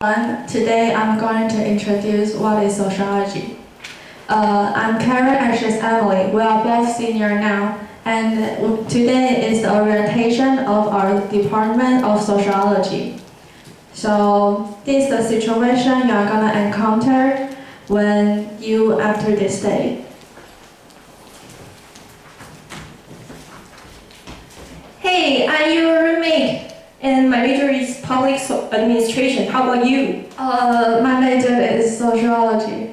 Today I'm going to introduce what is sociology. I'm Karen and she's Emily. We are both senior now, and today is the orientation of our Department of Sociology. So this is the situation you are going to encounter when you enter this day. Hey, I'm your roommate, and my major is public administration. How about you? My major is sociology.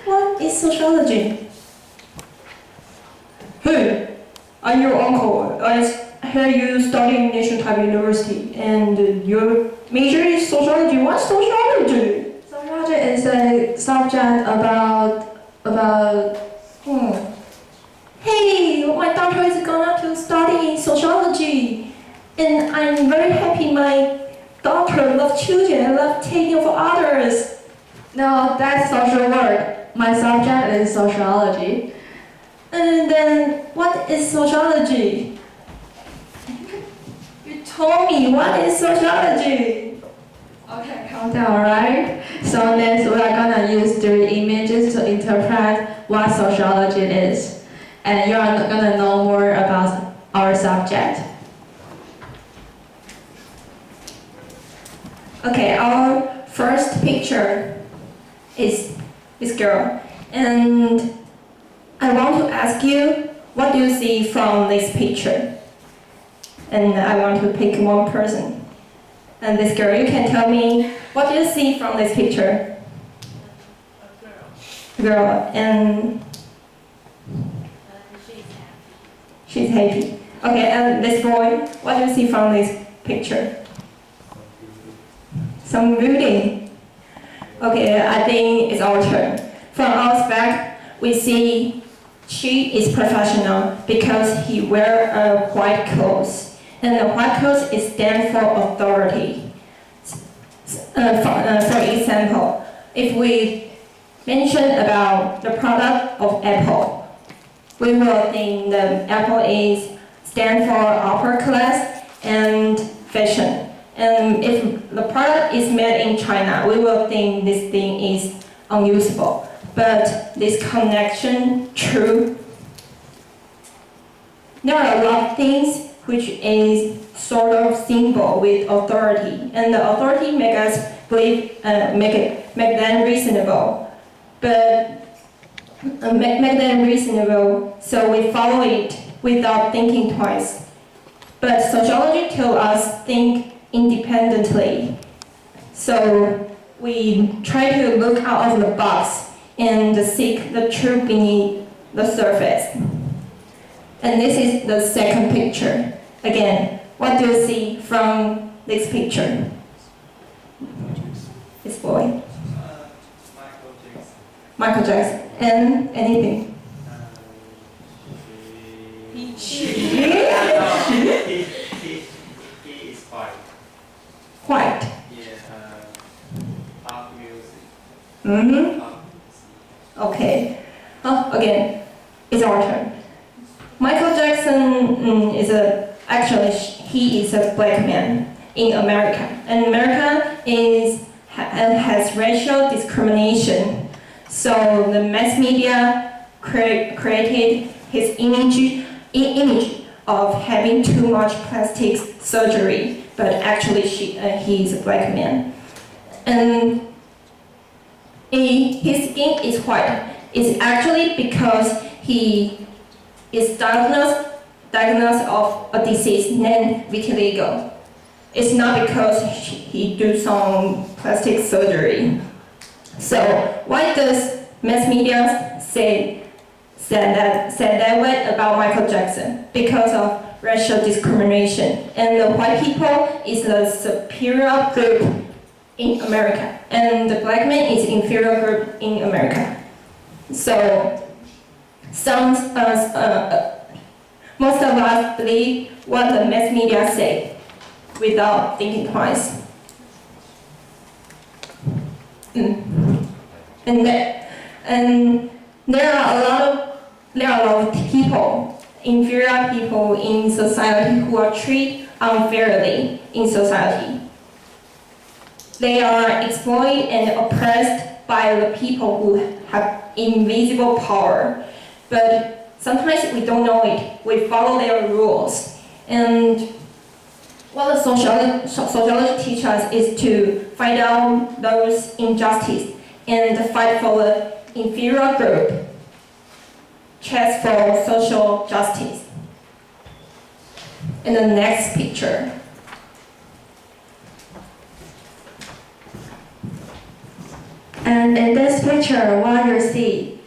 What is sociology? Hey, I'm your uncle. I hear you study in National Taiwan University, and your major is sociology. What's sociology? Sociology is a subject about Hey, my daughter is going to study in sociology, and I'm very happy my daughter loves children and loves taking for others. No, that's social work. My subject is sociology. And then, what is sociology? You told me what is sociology. Okay, calm down, right? So next we are gonna use 3 images to interpret what sociology is. And you are gonna know more about our subject. Okay, our first picture is this girl. And I want to ask you, what do you see from this picture? And I want to pick one person. And this girl, you can tell me, what do you see from this picture? A girl. And she's happy. Okay, and this boy, what do you see from this picture? Some building. Okay, I think it's our turn. From our back, we see she is professional because he wear a white clothes. And the white clothes is stand for authority. For example, if we mention about the product of Apple, we will think the Apple is stand for upper class and fashion. And if the product is made in China, we will think this thing is unusable. But this connection true. There are a lot of things which is sort of symbol with authority, and the authority make us believe, make them reasonable. But make them reasonable, so we follow it without thinking twice. But sociology tells us think independently. So we try to look out of the box and seek the truth beneath the surface. And this is the second picture. Again, what do you see from this picture? This boy. Michael Jackson. And anything? He is white. White. Pop music. Mm-hmm. Okay. Again, it's our turn. Michael Jackson he is a black man in America. And America has racial discrimination. So the mass media created his image of having too much plastic surgery, but actually he is a black man. And his skin is white. It's actually because he is diagnosed of a disease named vitiligo. It's not because he do some plastic surgery. So why does mass media say that way about Michael Jackson? Because of racial discrimination. And the white people is the superior group in America, and the black man is inferior group in America. So most of us believe what the mass media say without thinking twice. And there are a lot of people, inferior people in society who are treated unfairly in society. They are exploited and oppressed by the people who have invisible power. But sometimes we don't know it. We follow their rules. And what the sociology teaches us is to find out those injustices and fight for the inferior group, chest for social justice. In the next picture. And in this picture, what you see?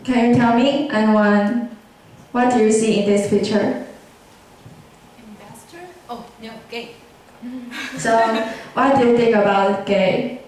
Can you tell me, anyone, what do you see in this picture? Investor? Oh, no, gay. So, what do you think about gay?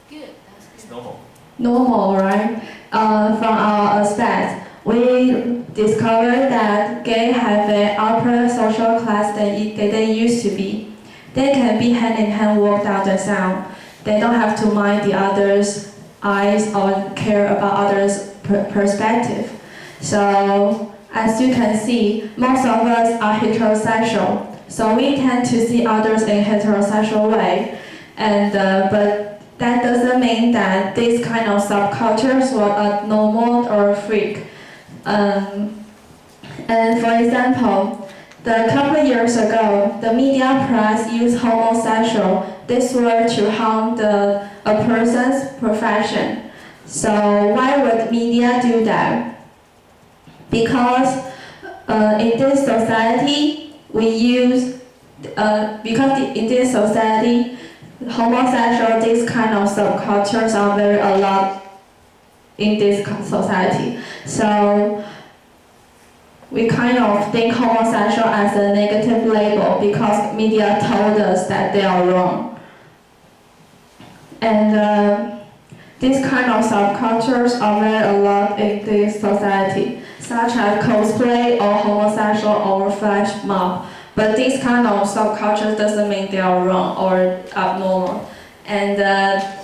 Good, that's It's good. normal. Normal, right? From our aspect, we discovered that gay have an upper social class than they used to be. They can be hand in hand walk down the sound. They don't have to mind the others' eyes or care about others' perspective. So, as you can see, most of us are heterosexual. So we tend to see others in heterosexual way. And but that doesn't mean that these kind of subcultures were abnormal or freak. And for example, a couple years ago, the media press used homosexual this word to harm a person's profession. So why would media do that? Because in this society, homosexual, these kind of subcultures are very allowed in this society. So we kind of think homosexual as a negative label because media told us that they are wrong. And these kind of subcultures are very allowed in this society, such as cosplay or homosexual or flash mob. But this kind of subculture doesn't mean they are wrong or abnormal. And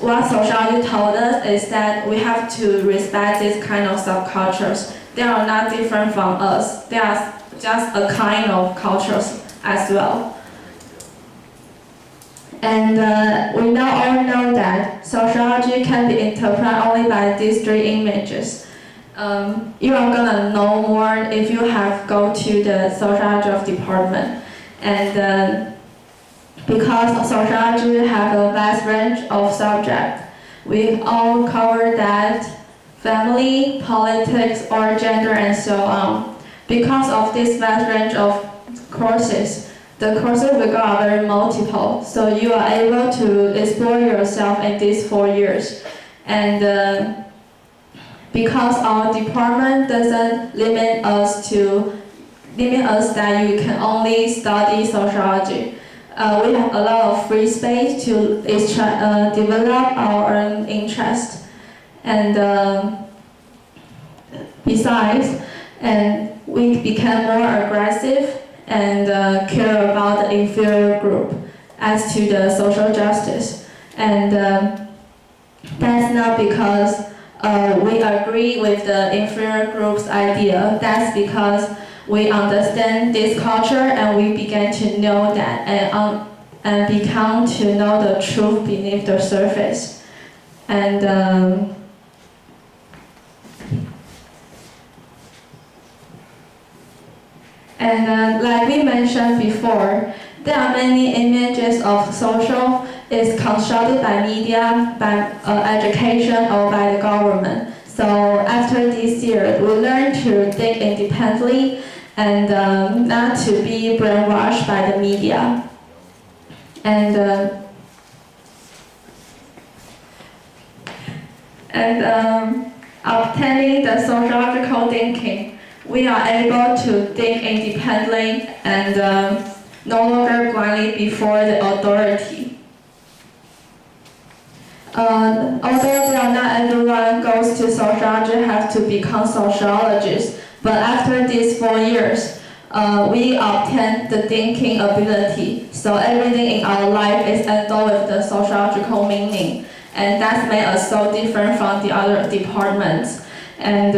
what sociology told us is that we have to respect these kind of subcultures. They are not different from us. They are just a kind of cultures as well. And we now all know that sociology can be interpreted only by these three images. You are gonna know more if you have go to the sociology department. And because sociology have a vast range of subjects, we all cover that family, politics, or gender, and so on. Because of this vast range of courses, the courses we got are very multiple, so you are able to explore yourself in these 4 years. And because our department doesn't limit us that you can only study sociology, we have a lot of free space to develop our own interest. And besides, and we became more aggressive and care about the inferior group as to the social justice. And that's not because we agree with the inferior group's idea. That's because we understand this culture and we began to know that and become to know the truth beneath the surface. And like we mentioned before, there are many images of social is constructed by media, by education, or by the government. So after this year, we learn to think independently and not to be brainwashed by the media. And obtaining the sociological thinking, we are able to think independently and no longer blindly before the authority. Although not everyone goes to sociology have to become sociologists, but after these 4 years, we obtain the thinking ability. So everything in our life is endowed with the sociological meaning, and that's made us so different from the other departments. And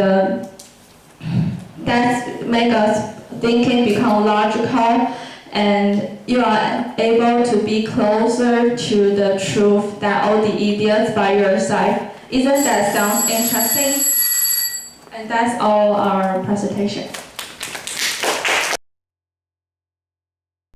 that's make us thinking become logical and you are able to be closer to the truth that all the idiots by your side. Isn't that sounds interesting? And that's all our presentation.